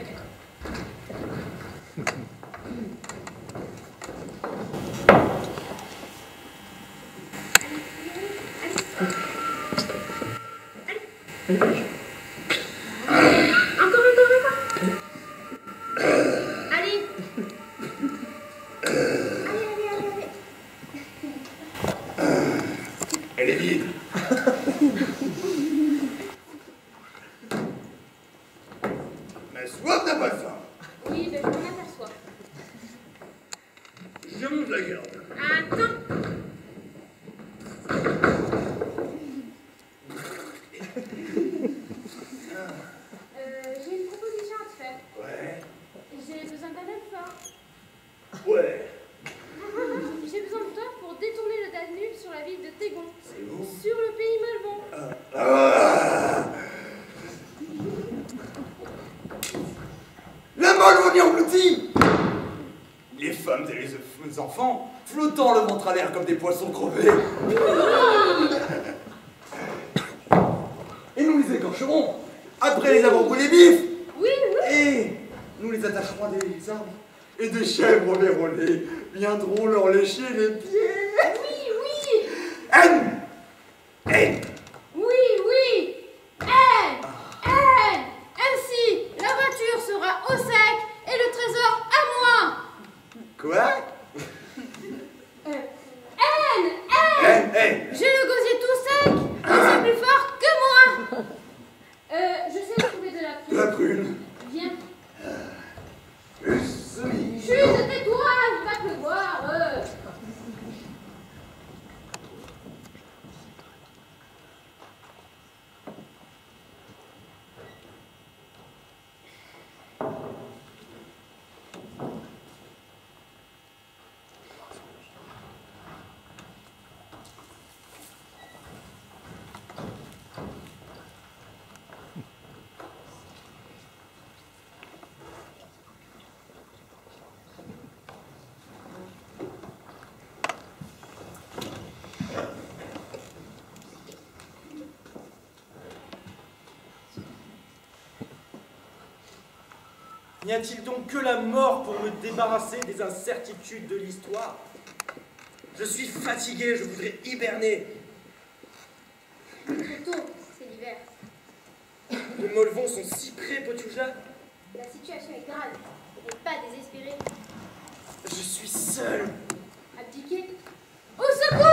Encore. Allez. Allez. Elle est vide. Ma soif n'a pas faim. Oui, ben je m'en aperçois. Je monte la garde. Attends. J'ai une proposition à te faire. Ouais. J'ai besoin d'un aide fort. Ouais. J'ai besoin de toi pour détourner le Danube sur la ville de Tégon. C'est où? Sur le pays Molvon. La Molvonie engloutie. Les femmes et les enfants flottant le ventre à l'air comme des poissons crevés. Et nous les écorcherons après les avoir brûlés vifs. Oui. Et nous les attacherons à des arbres. Et des chèvres vérolées viendront leur lécher les pieds. Oui. Haine. Oui. Ainsi, la voiture sera au sac et le trésor à moi. Quoi? Haine. J'ai le gosier tout sec et c'est plus fort que moi. Je sais où trouver de la prune. La prune. Viens. Semi. Chut, tais-toi, il va pleuvoir. N'y a-t-il donc que la mort pour me débarrasser des incertitudes de l'histoire? Je suis fatigué, je voudrais hiberner. Trop tôt, c'est l'hiver. Les Molvons sont si près, Potouja. La situation est grave et pas désespérée. Je suis seul. Abdiqué. Au secours!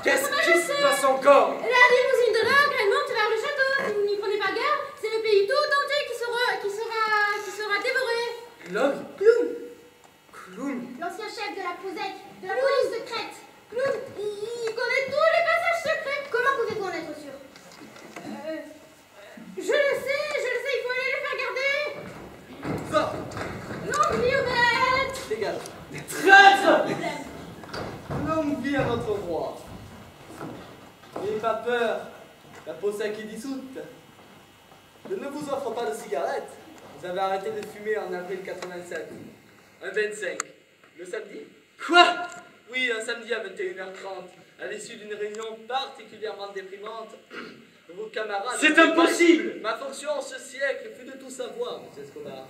Qu'est-ce qui se passe encore? La limousine de l'ogre, elle monte vers le château. Si vous n'y prenez pas garde, c'est le pays tout entier qui sera dévoré. L'homme? Cloum? L'ancien chef de la Posec, de la police secrète. Clown, il connaît tous les passages secrets. Comment pouvez-vous en être sûr? Je le sais, il faut aller le faire garder. Sors. Longue vie aux bêtes. Dégage. Traite! Longue vie à votre roi. N'ayez pas peur, la Posec est dissoute. Je ne vous offre pas de cigarettes. Vous avez arrêté de fumer en avril 87. Un 25. Le samedi? Quoi? Oui, un samedi à 21h30, à l'issue d'une réunion particulièrement déprimante de vos camarades. C'est impossible! Ma fonction en ce siècle fut de tout savoir, monsieur Escobar.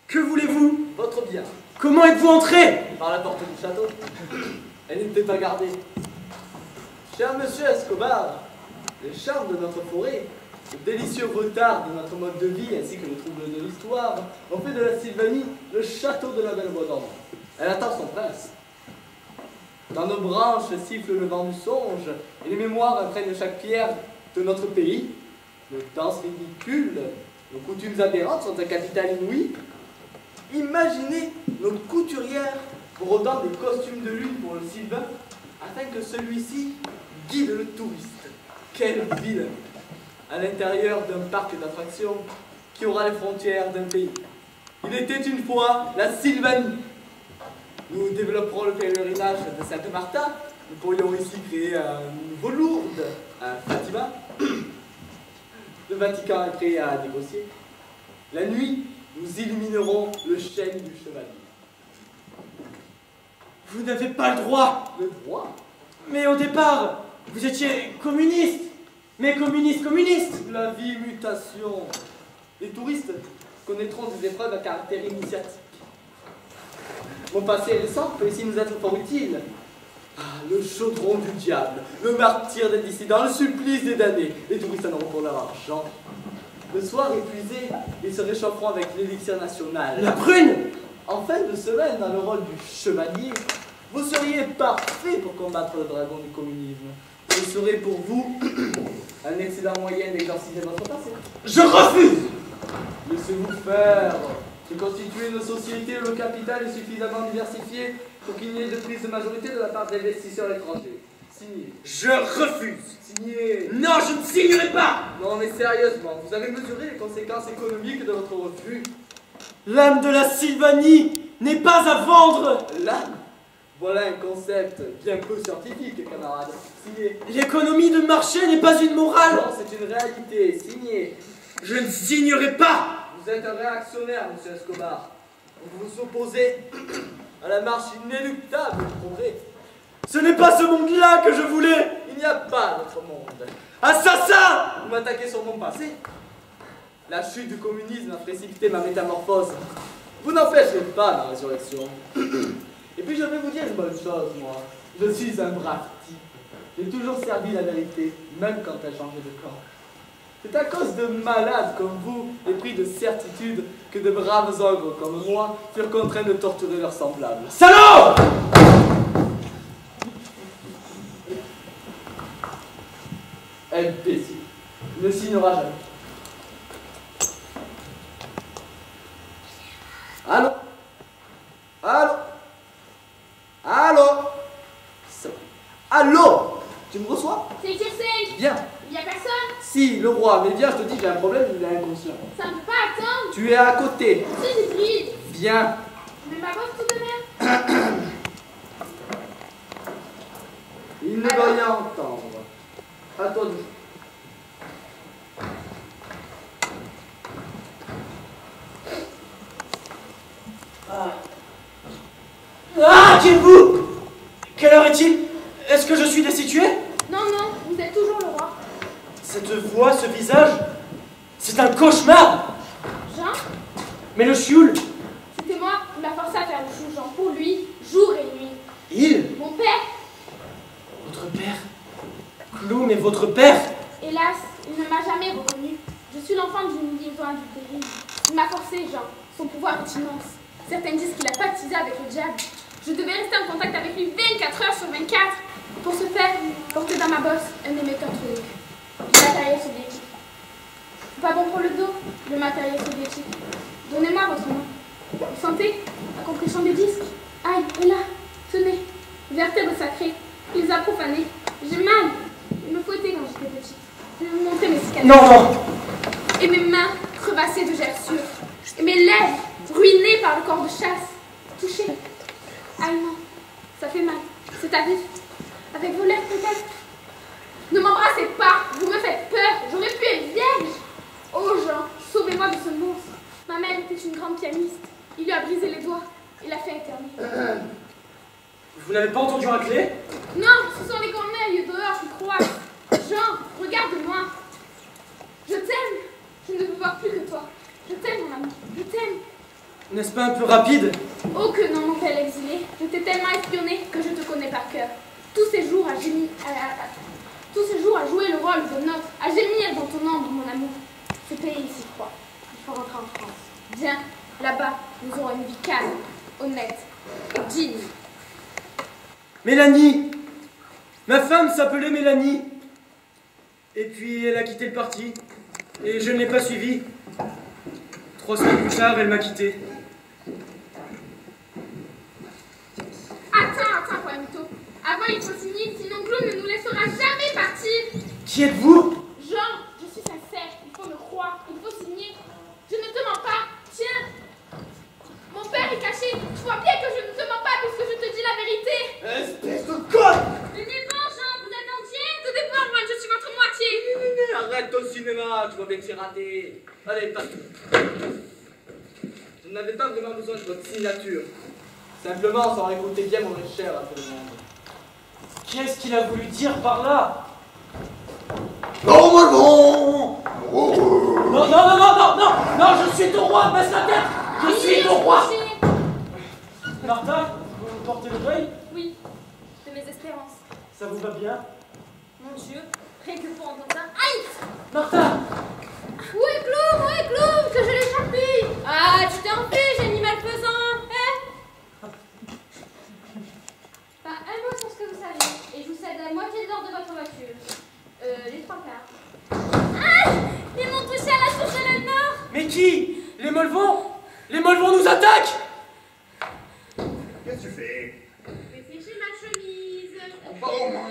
Que voulez-vous? Votre bien. Comment êtes-vous entré? Par la porte du château. Elle n'était pas gardée. Cher monsieur Escobar, les charmes de notre forêt, le délicieux retard de notre mode de vie ainsi que le trouble de l'histoire ont fait de la Sylvanie le château de la Belle Bois d'Or. Elle attend son prince. Dans nos branches siffle le vent du songe et les mémoires imprègnent chaque pierre de notre pays. Nos danses ridicules, nos coutumes aberrantes sont un capital inouï. Imaginez nos couturières brodant des costumes de lune pour le Sylvain afin que celui-ci guide le touriste. Quelle ville! À l'intérieur d'un parc d'attractions qui aura les frontières d'un pays. Il était une fois la Sylvanie. Nous développerons le pèlerinage de Sainte-Martha. Nous pourrions ici créer un nouveau Lourdes, un Fatima. Le Vatican est prêt à négocier. La nuit, nous illuminerons le chêne du chevalier. Vous n'avez pas le droit! Le droit? Mais au départ, vous étiez communiste! Mais communiste! La vie, mutation. Les touristes connaîtront des épreuves à caractère initiatique. Mon passé récent peut ici nous être fort utile. Ah, le chaudron du diable, le martyr des dissidents, le supplice des damnés. Les touristes en auront pour leur argent. Le soir, épuisés, ils se réchaufferont avec l'élixir national. La prune! En fin de semaine, dans le rôle du chevalier, vous seriez parfait pour combattre le dragon du communisme. Ce serait pour vous un excellent moyen d'exorciser votre passé. Je refuse! Laissez-vous faire. De constituer une société où le capital est suffisamment diversifié pour qu'il n'y ait de prise de majorité de la part d'investisseurs étrangers. Signez. Je refuse! Signez. Non, je ne signerai pas! Non mais sérieusement, vous avez mesuré les conséquences économiques de votre refus? L'âme de la Sylvanie n'est pas à vendre! L'âme? Voilà un concept bien peu scientifique, camarade. Signez. L'économie de marché n'est pas une morale! Non, c'est une réalité. Signez. Je ne signerai pas! Vous êtes un réactionnaire, monsieur Escobar. Vous vous opposez à la marche inéluctable du progrès. Ce n'est pas ce monde-là que je voulais! Il n'y a pas d'autre monde. Assassin! Vous m'attaquez sur mon passé. La chute du communisme a précipité ma métamorphose. Vous n'empêcherez pas ma résurrection. Et puis je vais vous dire une bonne chose, moi. Je suis un brave type. J'ai toujours servi la vérité, même quand elle changeait de camp. C'est à cause de malades comme vous, épris de certitude, que de braves ogres comme moi furent contraints de torturer leurs semblables. Salaud! Imbécile. Il ne signera jamais. Allô? Allô? Allô? Allô? Tu me reçois? C'est Kirsten. Viens. Il y a personne. Si, le roi, mais viens, je te dis, j'ai un problème, il est inconscient. Ça ne peut pas attendre. Tu es à côté. Si, j'ai pris. Viens. Mais ma bosse tout de même. Il ne va rien entendre. À toi de jouer. Ah, qui êtes-vous? Quelle heure est-il? Est-ce que je suis destitué? Non, non, vous êtes toujours le roi. Cette voix, ce visage, c'est un cauchemar! Jean, Mais le chioul, c'était moi qui m'a forcé à faire le chou Jean pour lui, jour et nuit. il, Mon père, votre père, Clou, mais votre père, hélas, il ne m'a jamais reconnu. Je suis l'enfant d'une liaison adultérine. Il m'a forcé, Jean. Son pouvoir est immense. Certains disent qu'il a pactisé avec le diable. Je devais rester en contact avec lui 24 heures sur 24. Pour ce faire, porter dans ma bosse un émetteur tronique. Du matériel soviétique. Pas bon pour le dos, le matériel soviétique. Donnez-moi votre main. Vous sentez la compression des disques? Aïe, et là, tenez, vertèbres sacrées. Il les a profanés. J'ai mal. Il me fouettait quand j'étais petite. Je vais vous montrer mes cicatrices. non, non, Et mes mains crevassées de gerçures. Et mes lèvres ruinées par le corps de chasse. Touchées. Aïe non, ça fait mal. C'est à vif. Avec vos lèvres peut-être. Ne m'embrassez pas, vous me faites peur. J'aurais pu être vierge. Oh Jean, sauvez-moi de ce monstre. Ma mère était une grande pianiste. Il lui a brisé les doigts et l'a fait éternuer. vous n'avez pas entendu racler? Non, ce sont les corneilles dehors qui croient. Jean, regarde-moi. Je t'aime. Je ne veux voir plus que toi. Je t'aime, mon amour. Je t'aime. N'est-ce pas un peu rapide? Oh que non, mon père exilé. Je t'ai tellement espionné que je te connais par cœur. Tous ces jours à gémir, tous ces jours à jouer le rôle de nôtre, à gémir dans ton ombre, mon amour. Ce pays s'y croit. Il faut rentrer en France. Viens, là-bas, nous aurons une vie calme, honnête et digne. Mélanie! Ma femme s'appelait Mélanie. Et puis elle a quitté le parti. Et je ne l'ai pas suivie. 3 semaines plus tard, elle m'a quitté. Attends, Juanito. Avant, il faut signer, sinon Claude ne nous laissera jamais partir. Qui êtes-vous? Jean, je suis sincère. Il faut me croire. Il faut signer. Je ne te mens pas. Tiens. Mon père est caché. Tu vois bien que je ne te mens pas puisque je te dis la vérité. Espèce de conne! Mais bon, Jean, vous êtes entier. Tout dépend, moi, je suis votre moitié. Arrête ton cinéma, tu vois bien que c'est raté. Allez, passe. Je n'avais pas vraiment besoin de votre signature. Simplement, ça aurait coûté bien moins cher à tout le monde. Qu'est-ce qu'il a voulu dire par là? Normalement. Non, non, non, non, non, non, non, je suis ton roi, baisse la tête. Je suis ton roi. Martha, vous portez le deuil? Oui, je de mes espérances. Ça vous va bien? Mon Dieu, rien que pour entendre ça. Aïe! Martha! Où est Cloum, que je l'échappille? Ah, tu t'en fiches, animal faisant! Pas un mot sur ce que vous savez, et je vous cède la moitié de l'or de votre voiture. Les 3 quarts. Ah! Ils m'ont touché à la souche à la mort! Mais qui? Les Molvons? Les Molvons nous attaquent! Qu'est-ce que tu fais? Je vais sécher ma chemise. Pas au moins.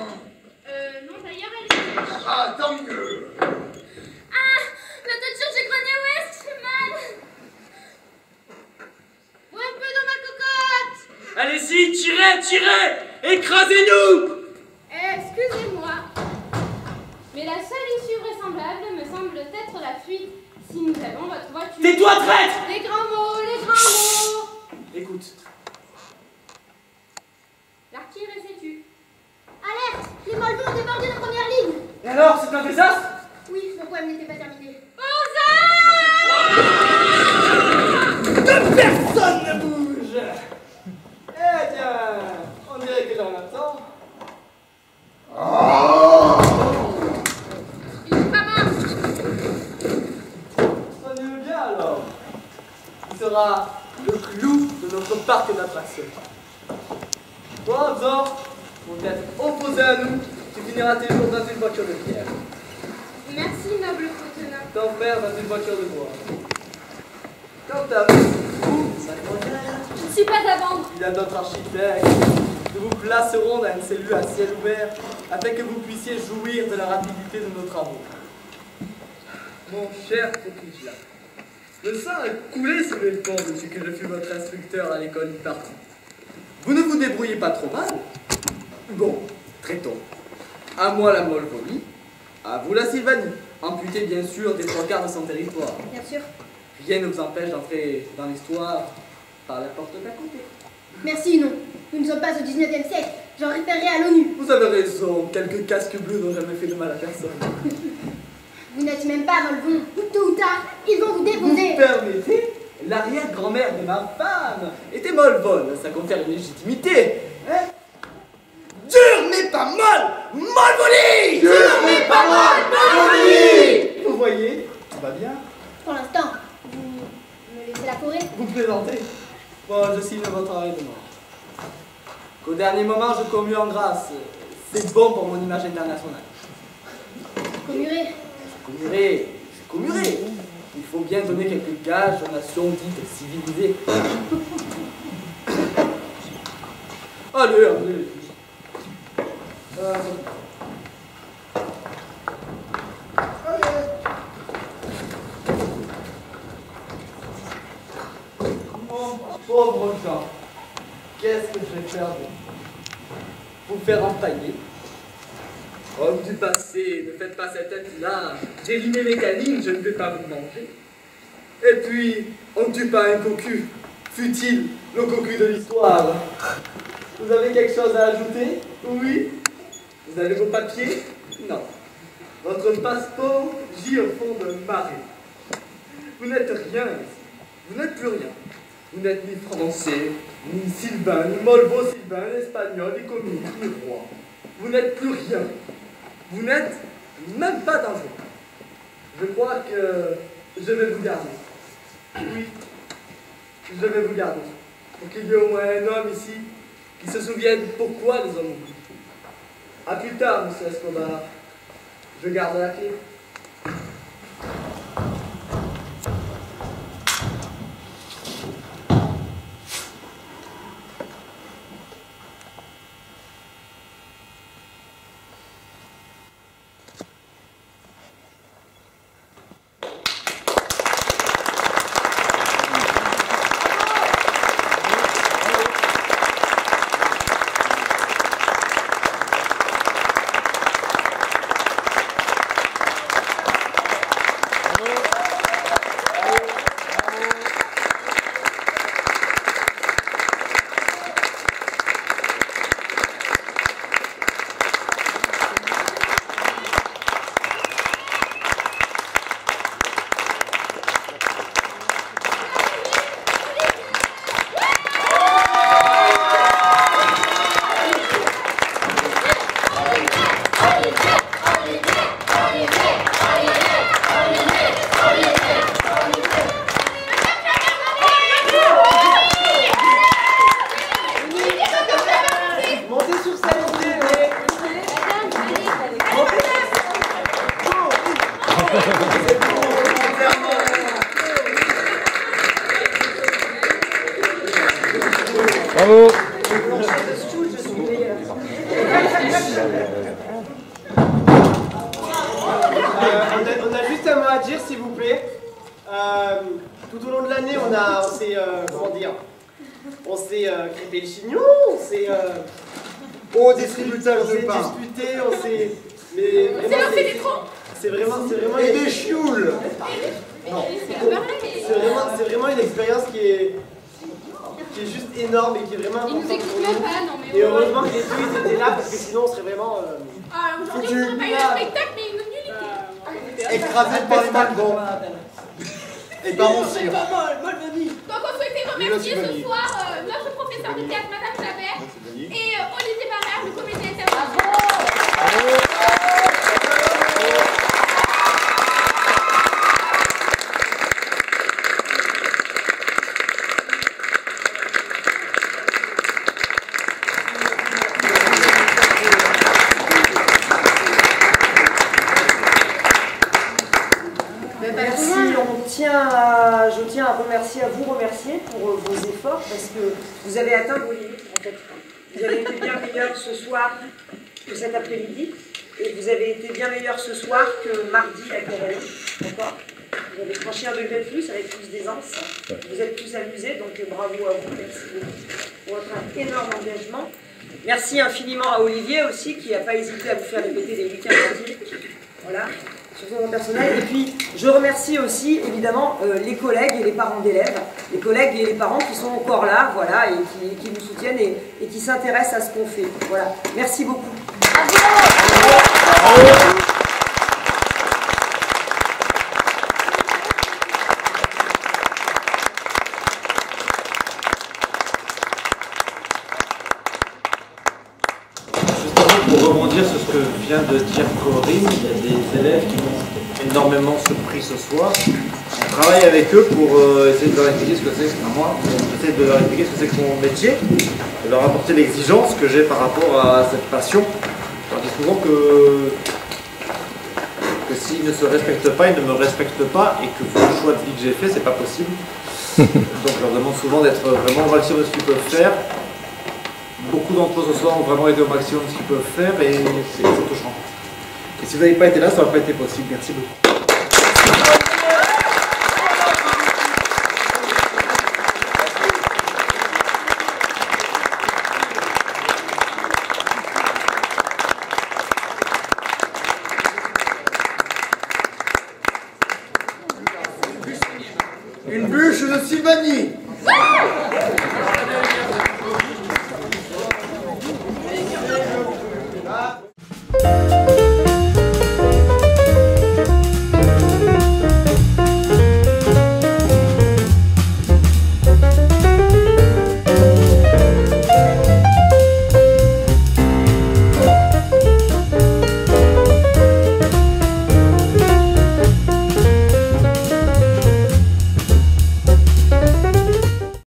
Non, d'ailleurs, elle est... Ah, tant mieux. Ah! La teinture du grenier ouest fait mal! Bois un peu dans ma cocotte. Allez-y, tirez! Écrasez-nous! Excusez-moi, mais la seule issue vraisemblable me semble être la fuite si nous avons votre voiture. Tais-toi, traître! Les grands mots! Écoute. L'artillerie sais-tu? Alerte! Les Molvons ont débordé la première ligne! Et alors, c'est un désastre? Oui, son poème n'était pas terminé. Deux personnes ne bougent. Eh bien, on dirait que j'en attends. Il n'est pas mort! Soignez-le bien alors. Il sera le clou de notre parc d'attractions. Toi, Zor, pour être opposé à nous, tu finiras tes jours dans une voiture de pierre. Merci, noble Cotentin. Ton frère dans une voiture de bois. Quant à vous, mademoiselle, Je ne suis pas à vendre. il y a d'autres architectes. Nous vous placerons dans une cellule à ciel ouvert afin que vous puissiez jouir de la rapidité de nos travaux. Mon cher Focus, le sang a coulé sur les ponts depuis que je fus votre instructeur à l'école du parti. Vous ne vous débrouillez pas trop mal. Bon, traitons. À moi la Molvonie, à vous la Sylvanie, amputée bien sûr des 3 quarts de son territoire. Bien sûr. Rien ne vous empêche d'entrer dans l'histoire par la porte d'à côté. Merci, non. Nous ne sommes pas au 19e siècle. J'en référerai à l'ONU. Vous avez raison, quelques casques bleus n'ont jamais fait de mal à personne. Vous n'êtes même pas Molvon. Tôt ou tard, ils vont vous Vous déposer. permettez? L'arrière-grand-mère de ma femme était molvonne, ça confère une légitimité. Hein? Dur mais pas molle! Molvonie! Dur mais pas molle! Molvonie! Vous voyez, tout va bien. Pour l'instant, vous me laissez la forêt. Vous plaisantez? Bon, je signe votre arrêt de mort. Qu'au dernier moment, je commue en grâce. C'est bon pour mon image internationale. Commurer. Je commuerai. Il faut bien donner quelques gages aux nations dites civilisées. Allez. Mon pauvre Jean, qu'est-ce que je vais faire de vous? Vous faire empailler? Homme du passé, ne faites pas cette tête-là. J'ai limé mes canines, je ne vais pas vous manger. Et puis, on ne tue pas un cocu, fut-il le cocu de l'histoire. Vous avez quelque chose à ajouter? Oui? Vous avez vos papiers? Non. Votre passeport gît au fond de marée. Vous n'êtes rien ici. Vous n'êtes plus rien. Vous n'êtes ni français, ni sylvain, ni molvo-sylvain, ni espagnol, ni communiste, ni roi. Vous n'êtes plus rien. Vous n'êtes même pas dangereux. Je crois que je vais vous garder. Oui, je vais vous garder. Pour qu'il y ait au moins un homme ici qui se souvienne pourquoi les hommes oublient. A plus tard, monsieur Escobar. Je garde la clé. Bravo. On a juste un mot à dire, s'il vous plaît. Tout au long de l'année, on s'est crêpé le chignon, on s'est distributeur de pain. disputé, mais vraiment, c'est vraiment Et des chioul. c'est vraiment une expérience qui est juste énorme et qui est vraiment Ils nous importante écoutent pour même nous. pas, non mais Et ouais. heureusement que les deux ils étaient là parce que sinon on serait vraiment Aujourd'hui, on n'a pas eu un spectacle, mais une nullité. Écrasé par les malbons. Et par mon sire. Donc on souhaitait remercier ce soir notre professeur de théâtre, Madame Chabert, et Olivier Barrère, le comédien international. Merci, je tiens à vous remercier pour vos efforts parce que vous avez atteint vos limites en fait. Vous avez été bien meilleur ce soir que cet après-midi et vous avez été bien meilleur ce soir que mardi à Cavalier. D'accord ? Vous avez franchi un degré de plus avec plus d'aisance. Vous êtes plus amusés, donc bravo à vous. Merci beaucoup pour votre énorme engagement. Merci infiniment à Olivier aussi qui n'a pas hésité à vous faire répéter des week-ends entiers. Voilà. Sur son personnel. Et puis, je remercie aussi, évidemment, les collègues et les parents d'élèves, les collègues et les parents qui sont encore là, voilà, et qui nous soutiennent et qui s'intéressent à ce qu'on fait. Voilà. Merci beaucoup. Pour rebondir sur ce que vient de dire Corinne, il y a des élèves qui m'ont énormément surpris ce soir. On travaille avec eux pour essayer de leur expliquer ce que c'est, j'essaie de leur expliquer ce que c'est que mon métier, de leur apporter l'exigence que j'ai par rapport à cette passion. Je leur dis souvent que s'ils ne se respectent pas, ils ne me respectent pas et que le choix de vie que j'ai fait, c'est pas possible. Donc je leur demande souvent d'être vraiment au maximum de ce qu'ils peuvent faire. Beaucoup d'entre eux ce soir ont vraiment été au maximum de ce qu'ils peuvent faire et c'est touchant. Et si vous n'avez pas été là, ça n'aurait pas été possible. Merci beaucoup. Une bûche de Sylvanie.